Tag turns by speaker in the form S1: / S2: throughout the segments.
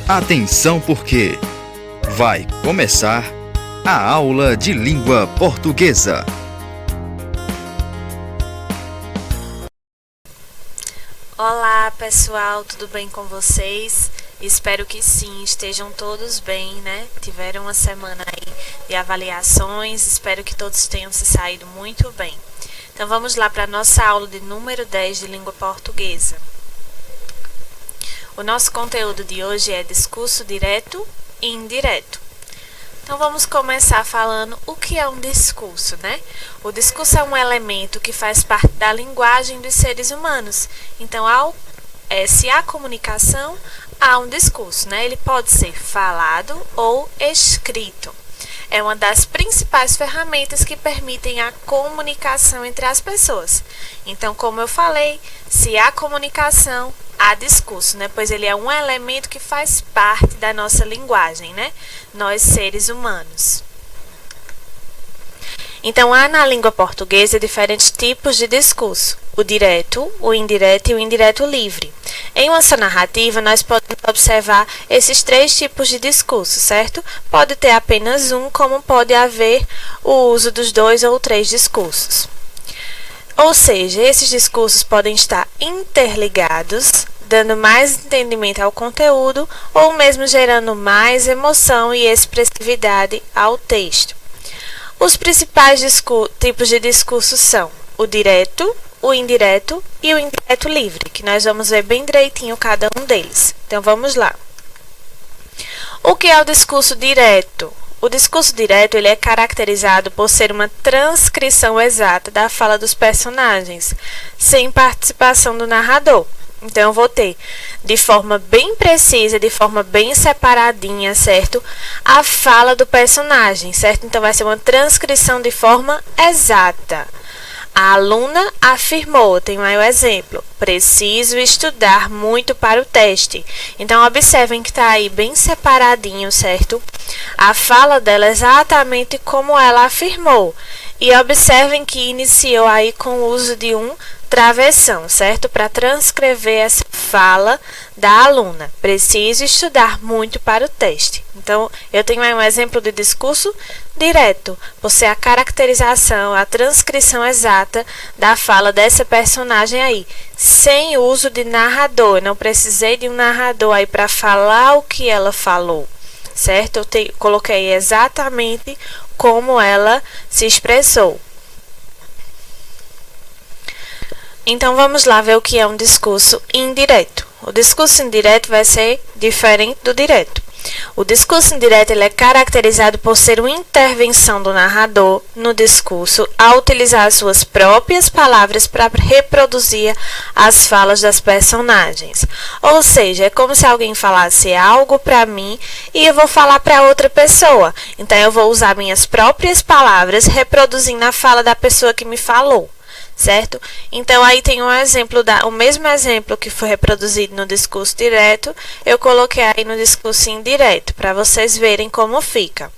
S1: Atenção porque vai começar a aula de língua portuguesa.
S2: Olá pessoal, tudo bem com vocês? Espero que sim, estejam todos bem, né? Tiveram uma semana aí de avaliações, espero que todos tenham se saído muito bem. Então vamos lá para a nossa aula de número 10 de língua portuguesa. O nosso conteúdo de hoje é discurso direto e indireto. Então vamos começar falando o que é um discurso, né? O discurso é um elemento que faz parte da linguagem dos seres humanos. Então, se há comunicação, há um discurso, né? Ele pode ser falado ou escrito. É uma das principais ferramentas que permitem a comunicação entre as pessoas. Então, como eu falei, se há comunicação, há discurso, né? Pois ele é um elemento que faz parte da nossa linguagem, né? Nós, seres humanos. Então, há na língua portuguesa diferentes tipos de discurso: o direto, o indireto e o indireto livre. Em uma só narrativa, nós podemos observar esses três tipos de discurso, certo? Pode ter apenas um, como pode haver o uso dos dois ou três discursos. Ou seja, esses discursos podem estar interligados, dando mais entendimento ao conteúdo, ou mesmo gerando mais emoção e expressividade ao texto. Os principais tipos de discurso são o direto, o indireto e o indireto livre, que nós vamos ver bem direitinho cada um deles. Então, vamos lá. O que é o discurso direto? O discurso direto ele é caracterizado por ser uma transcrição exata da fala dos personagens, sem participação do narrador. Então, eu vou ter de forma bem precisa, de forma bem separadinha, certo? A fala do personagem, certo? Então, vai ser uma transcrição de forma exata. A aluna afirmou, tem aí o exemplo, preciso estudar muito para o teste. Então, observem que está aí bem separadinho, certo? A fala dela é exatamente como ela afirmou. E observem que iniciou aí com o uso de um travessão, certo? Para transcrever essa fala da aluna. Preciso estudar muito para o teste. Então, eu tenho aí um exemplo de discurso direto, por ser a caracterização, a transcrição exata da fala dessa personagem aí, sem uso de narrador. Eu não precisei de um narrador aí para falar o que ela falou, certo? Eu coloquei exatamente como ela se expressou. Então, vamos lá ver o que é um discurso indireto. O discurso indireto vai ser diferente do direto. O discurso indireto ele é caracterizado por ser uma intervenção do narrador no discurso ao utilizar as suas próprias palavras para reproduzir as falas das personagens. Ou seja, é como se alguém falasse algo para mim e eu vou falar para outra pessoa. Então, eu vou usar minhas próprias palavras reproduzindo a fala da pessoa que me falou. Certo? Então, aí tem um exemplo, o mesmo exemplo que foi reproduzido no discurso direto, eu coloquei aí no discurso indireto, para vocês verem como fica.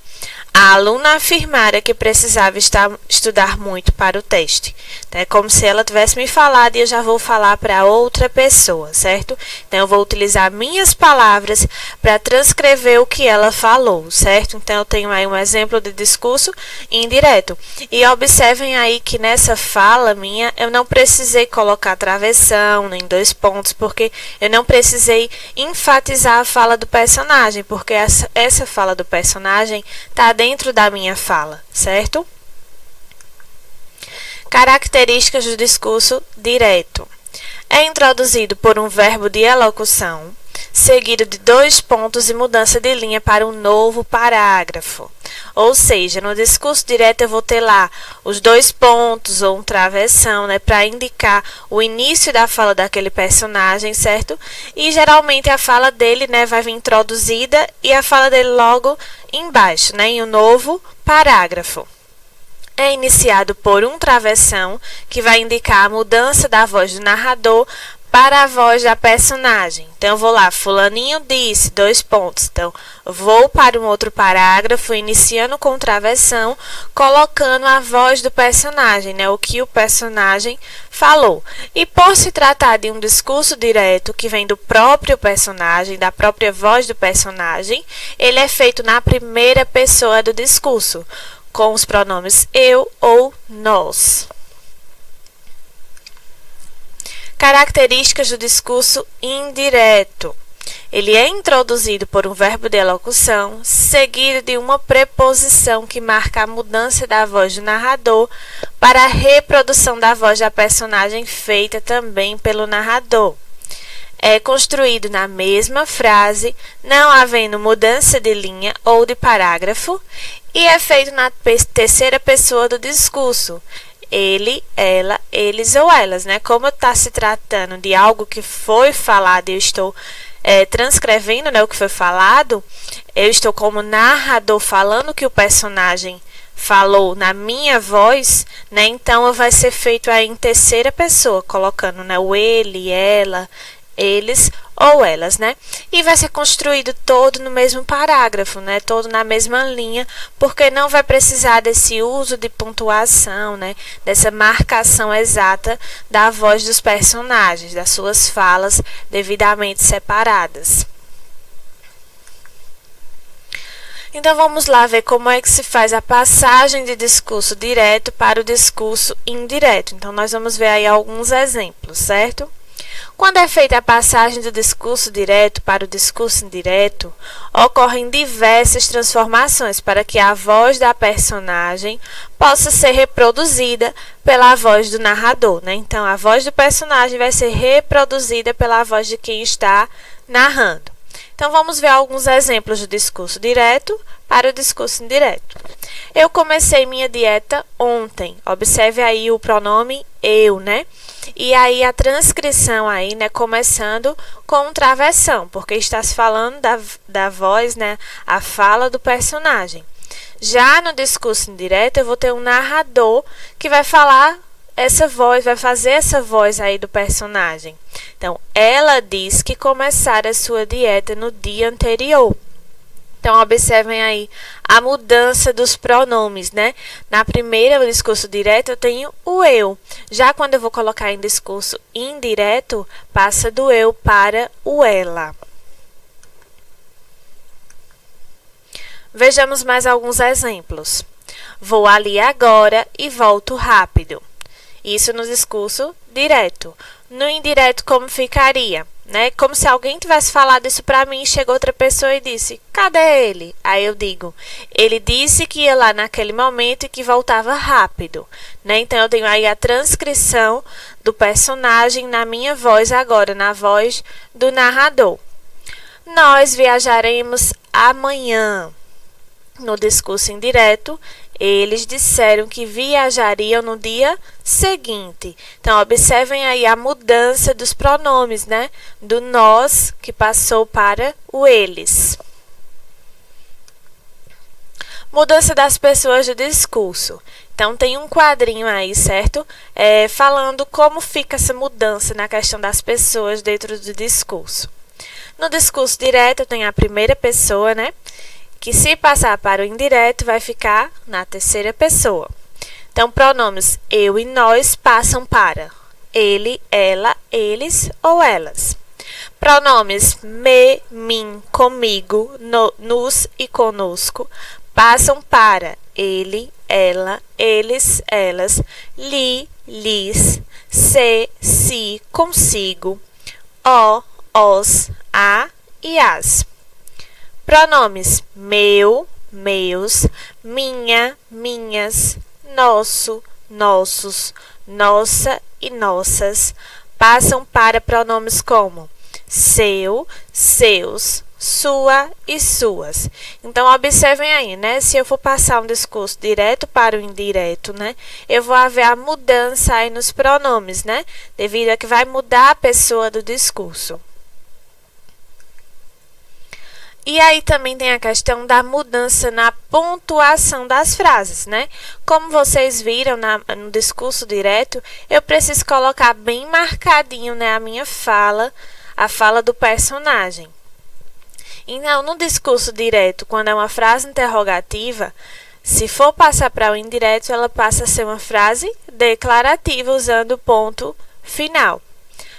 S2: A aluna afirmara que precisava estudar muito para o teste. Então, é como se ela tivesse me falado e eu já vou falar para outra pessoa, certo? Então, eu vou utilizar minhas palavras para transcrever o que ela falou, certo? Então, eu tenho aí um exemplo de discurso indireto. E observem aí que nessa fala minha, eu não precisei colocar travessão, nem dois pontos, porque eu não precisei enfatizar a fala do personagem, porque essa fala do personagem está dentro da minha fala, certo? Características do discurso direto. É introduzido por um verbo de elocução, seguido de dois pontos e mudança de linha para um novo parágrafo. Ou seja, no discurso direto eu vou ter lá os dois pontos ou um travessão, né, para indicar o início da fala daquele personagem, certo? E geralmente a fala dele, né, vai vir introduzida e a fala dele logo embaixo, né, em um novo parágrafo. É iniciado por um travessão, que vai indicar a mudança da voz do narrador para a voz da personagem. Então, eu vou lá, fulaninho disse, dois pontos. Então, vou para um outro parágrafo, iniciando com travessão, colocando a voz do personagem, né? O que o personagem falou. E por se tratar de um discurso direto que vem do próprio personagem, da própria voz do personagem, ele é feito na primeira pessoa do discurso, com os pronomes eu ou nós. Características do discurso indireto. Ele é introduzido por um verbo de elocução, seguido de uma preposição que marca a mudança da voz do narrador para a reprodução da voz da personagem feita também pelo narrador. É construído na mesma frase, não havendo mudança de linha ou de parágrafo, e é feito na terceira pessoa do discurso. Ele, ela, eles ou elas, né? Como está se tratando de algo que foi falado, eu estou transcrevendo, né, o que foi falado, eu estou como narrador falando o que o personagem falou na minha voz, né? Então vai ser feito aí em terceira pessoa, colocando, né, o ele, ela, eles ou elas, né? E vai ser construído todo no mesmo parágrafo, né? Todo na mesma linha, porque não vai precisar desse uso de pontuação, né? Dessa marcação exata da voz dos personagens, das suas falas devidamente separadas. Então, vamos lá ver como é que se faz a passagem de discurso direto para o discurso indireto. Então, nós vamos ver aí alguns exemplos, certo? Quando é feita a passagem do discurso direto para o discurso indireto, ocorrem diversas transformações para que a voz da personagem possa ser reproduzida pela voz do narrador, né? Então, a voz do personagem vai ser reproduzida pela voz de quem está narrando. Então, vamos ver alguns exemplos do discurso direto para o discurso indireto. Eu comecei minha dieta ontem. Observe aí o pronome eu, né? E aí a transcrição aí, né, começando com travessão, porque está se falando da voz, né, a fala do personagem. Já no discurso indireto, eu vou ter um narrador que vai falar essa voz, vai fazer essa voz aí do personagem. Então, ela diz que começara a sua dieta no dia anterior. Então, observem aí a mudança dos pronomes, né? Na primeira, o discurso direto, eu tenho o eu. Já quando eu vou colocar em discurso indireto, passa do eu para o ela. Vejamos mais alguns exemplos. Vou ali agora e volto rápido. Isso no discurso direto. No indireto, como ficaria? Né? Como se alguém tivesse falado isso para mim, chegou outra pessoa e disse, cadê ele? Aí eu digo, ele disse que ia lá naquele momento e que voltava rápido. Né? Então, eu tenho aí a transcrição do personagem na minha voz agora, na voz do narrador. Nós viajaremos amanhã. No discurso indireto, eles disseram que viajariam no dia seguinte. Então, observem aí a mudança dos pronomes, né? Do nós, que passou para o eles. Mudança das pessoas do discurso. Então, tem um quadrinho aí, certo? Falando como fica essa mudança na questão das pessoas dentro do discurso. No discurso direto, tem a primeira pessoa, né? Que se passar para o indireto, vai ficar na terceira pessoa. Então, pronomes eu e nós passam para ele, ela, eles ou elas. Pronomes me, mim, comigo, nos e conosco passam para ele, ela, eles, elas, li, lis, se, si, consigo, ó, os, a e as. Pronomes meu, meus, minha, minhas, nosso, nossos, nossa e nossas passam para pronomes como seu, seus, sua e suas. Então, observem aí, né? Se eu for passar um discurso direto para o indireto, né? Eu vou haver a mudança aí nos pronomes, né? Devido a que vai mudar a pessoa do discurso. E aí também tem a questão da mudança na pontuação das frases, né? Como vocês viram no discurso direto, eu preciso colocar bem marcadinho, né, a fala do personagem. Então, no discurso direto, quando é uma frase interrogativa, se for passar para o indireto, ela passa a ser uma frase declarativa usando o ponto final.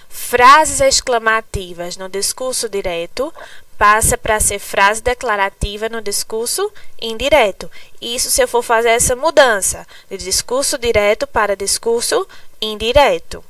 S2: Frases exclamativas no discurso direto passa para ser frase declarativa no discurso indireto. Isso se eu for fazer essa mudança de discurso direto para discurso indireto.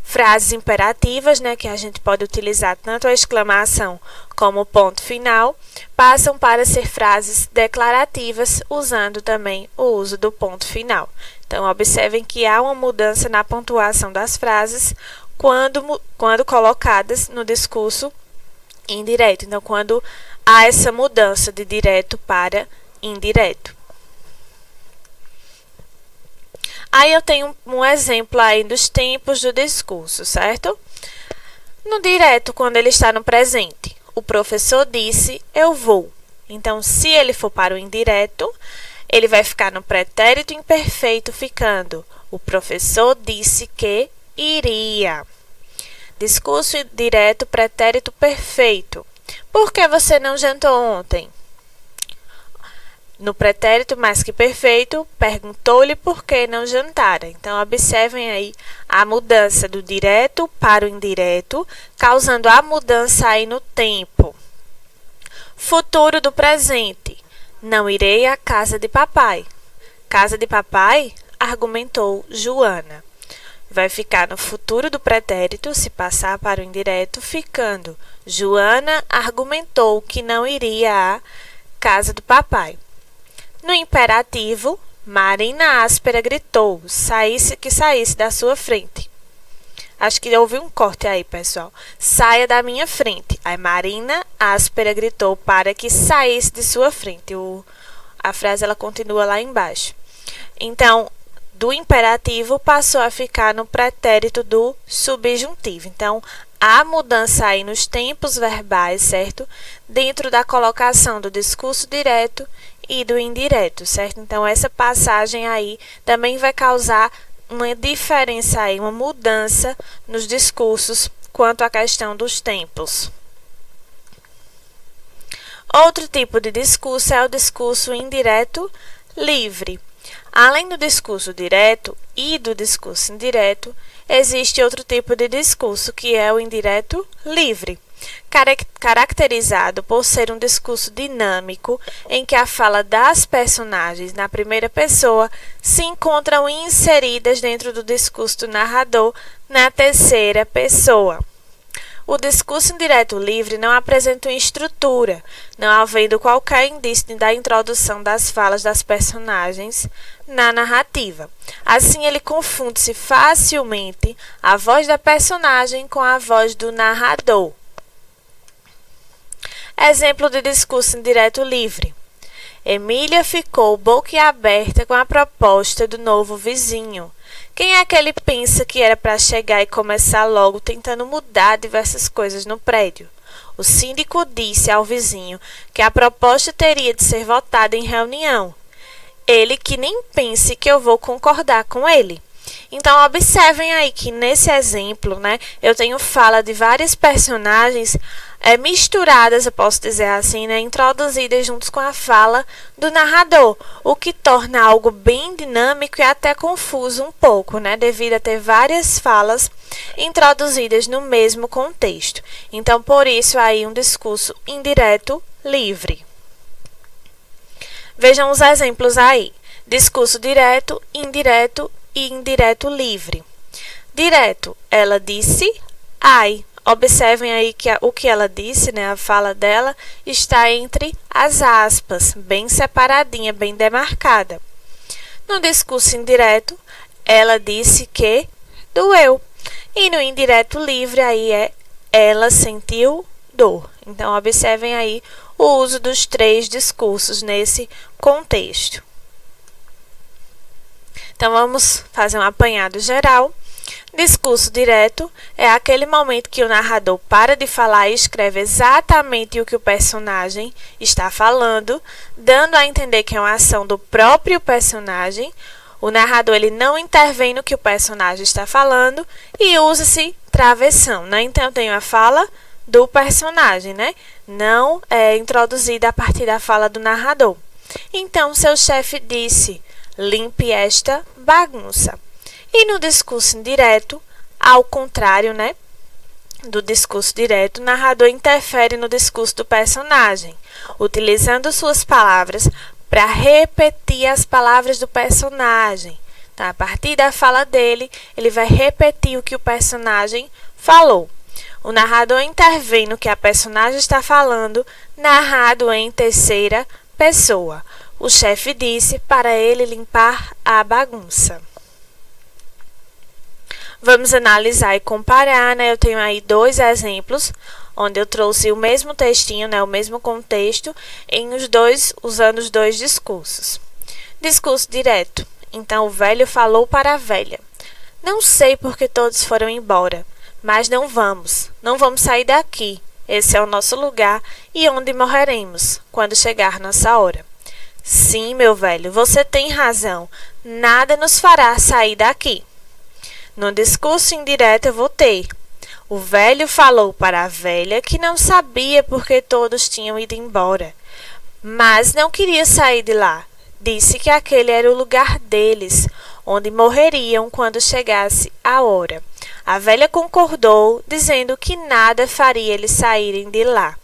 S2: Frases imperativas, né, que a gente pode utilizar tanto a exclamação como o ponto final, passam para ser frases declarativas, usando também o uso do ponto final. Então, observem que há uma mudança na pontuação das frases quando colocadas no discurso indireto. Então, quando há essa mudança de direto para indireto. Aí eu tenho um exemplo aí dos tempos do discurso, certo? No direto, quando ele está no presente, o professor disse, eu vou. Então, se ele for para o indireto, ele vai ficar no pretérito imperfeito, ficando, o professor disse que iria. Discurso direto, pretérito perfeito. Por que você não jantou ontem? No pretérito mais que perfeito, perguntou-lhe por que não jantara. Então, observem aí a mudança do direto para o indireto, causando a mudança aí no tempo. Futuro do presente. Não irei à casa de papai. Casa de papai? Argumentou Joana. Vai ficar no futuro do pretérito, se passar para o indireto, ficando. Joana argumentou que não iria à casa do papai. No imperativo, Marina áspera gritou, que saísse da sua frente. Acho que houve um corte aí, pessoal. Saia da minha frente. Aí Marina áspera gritou para que saísse de sua frente. A frase ela continua lá embaixo. Então, do imperativo passou a ficar no pretérito do subjuntivo. Então, há mudança aí nos tempos verbais, certo? Dentro da colocação do discurso direto e do indireto, certo? Então, essa passagem aí também vai causar uma diferença aí, uma mudança nos discursos quanto à questão dos tempos. Outro tipo de discurso é o discurso indireto livre. Além do discurso direto e do discurso indireto, existe outro tipo de discurso, que é o indireto livre, caracterizado por ser um discurso dinâmico em que a fala das personagens na primeira pessoa se encontram inseridas dentro do discurso do narrador na terceira pessoa. O discurso indireto livre não apresenta uma estrutura, não havendo qualquer indício da introdução das falas das personagens na narrativa. Assim, ele confunde-se facilmente a voz da personagem com a voz do narrador. Exemplo de discurso indireto livre. Emília ficou boquiaberta com a proposta do novo vizinho. Quem é que ele pensa que era para chegar e começar logo tentando mudar diversas coisas no prédio? O síndico disse ao vizinho que a proposta teria de ser votada em reunião. Ele que nem pense que eu vou concordar com ele. Então, observem aí que nesse exemplo, né, eu tenho fala de várias personagens misturadas, eu posso dizer assim, né, introduzidas juntos com a fala do narrador, o que torna algo bem dinâmico e até confuso um pouco, né, devido a ter várias falas introduzidas no mesmo contexto. Então, por isso aí um discurso indireto livre. Vejam os exemplos aí. Discurso direto, indireto e indireto livre. Direto, ela disse, ai. Observem aí que o que ela disse, né, a fala dela, está entre as aspas, bem separadinha, bem demarcada. No discurso indireto, ela disse que doeu. E no indireto livre, aí é ela sentiu dor. Então, observem aí o uso dos três discursos nesse contexto. Então, vamos fazer um apanhado geral Discurso direto é aquele momento que o narrador para de falar e escreve exatamente o que o personagem está falando, dando a entender que é uma ação do próprio personagem. O narrador ele não intervém no que o personagem está falando e usa-se travessão, né? Então, eu tenho a fala do personagem, né? Não é introduzida a partir da fala do narrador. Então, seu chefe disse: limpe esta bagunça. E no discurso indireto, ao contrário, né, do discurso direto, o narrador interfere no discurso do personagem, utilizando suas palavras para repetir as palavras do personagem. Tá? A partir da fala dele, ele vai repetir o que o personagem falou. O narrador intervém no que a personagem está falando, narrado em terceira pessoa. O chefe disse para ele limpar a bagunça. Vamos analisar e comparar, né? Eu tenho aí 2 exemplos, onde eu trouxe o mesmo textinho, né? O mesmo contexto, usando os 2 discursos. Discurso direto. Então, o velho falou para a velha: não sei porque todos foram embora, mas não vamos sair daqui. Esse é o nosso lugar e onde morreremos, quando chegar nossa hora. Sim, meu velho, você tem razão. Nada nos fará sair daqui. No discurso indireto eu vou ter: o velho falou para a velha que não sabia porque todos tinham ido embora, mas não queria sair de lá. Disse que aquele era o lugar deles, onde morreriam quando chegasse a hora. A velha concordou, dizendo que nada faria eles saírem de lá.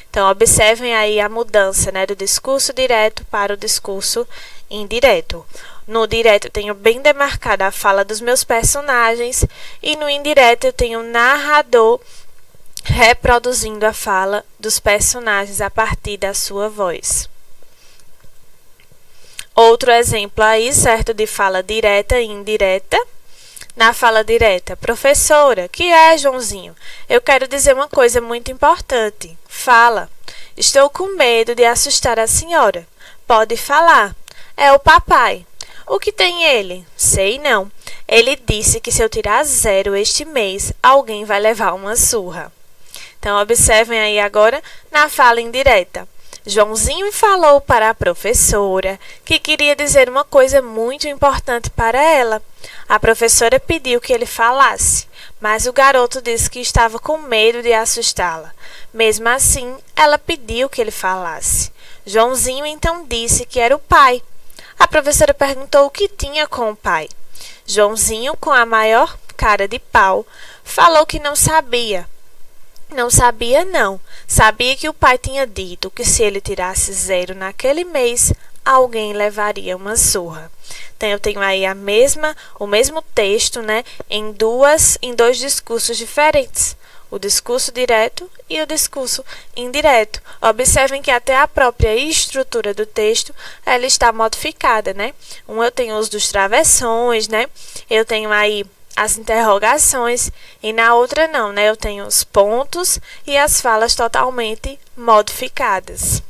S2: Então, observem aí a mudança, né, do discurso direto para o discurso indireto. No direto, eu tenho bem demarcada a fala dos meus personagens e no indireto, eu tenho o narrador reproduzindo a fala dos personagens a partir da sua voz. Outro exemplo aí, certo, de fala direta e indireta. Na fala direta: professora, que é, Joãozinho? Eu quero dizer uma coisa muito importante. Fala. Estou com medo de assustar a senhora. Pode falar. É o papai. O que tem ele? Sei não. Ele disse que se eu tirar 0 este mês, alguém vai levar uma surra. Então, observem aí agora na fala indireta. Joãozinho falou para a professora que queria dizer uma coisa muito importante para ela. A professora pediu que ele falasse, mas o garoto disse que estava com medo de assustá-la. Mesmo assim, ela pediu que ele falasse. Joãozinho então disse que era o pai. A professora perguntou o que tinha com o pai. Joãozinho, com a maior cara de pau, falou que não sabia. Não sabia, não. Sabia que o pai tinha dito que se ele tirasse 0 naquele mês, alguém levaria uma surra. Então, eu tenho aí o mesmo texto, né, em 2 discursos diferentes. O discurso direto e o discurso indireto. Observem que até a própria estrutura do texto, ela está modificada, né? Eu tenho os dos travessões, né? Eu tenho aí as interrogações e na outra não, né? Eu tenho os pontos e as falas totalmente modificadas.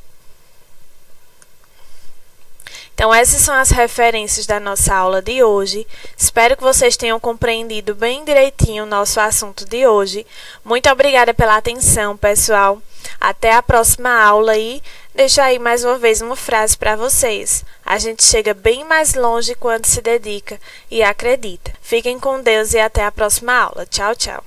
S2: Então, essas são as referências da nossa aula de hoje. Espero que vocês tenham compreendido bem direitinho o nosso assunto de hoje. Muito obrigada pela atenção, pessoal. Até a próxima aula e deixo aí mais uma vez uma frase para vocês. A gente chega bem mais longe quando se dedica e acredita. Fiquem com Deus e até a próxima aula. Tchau, tchau.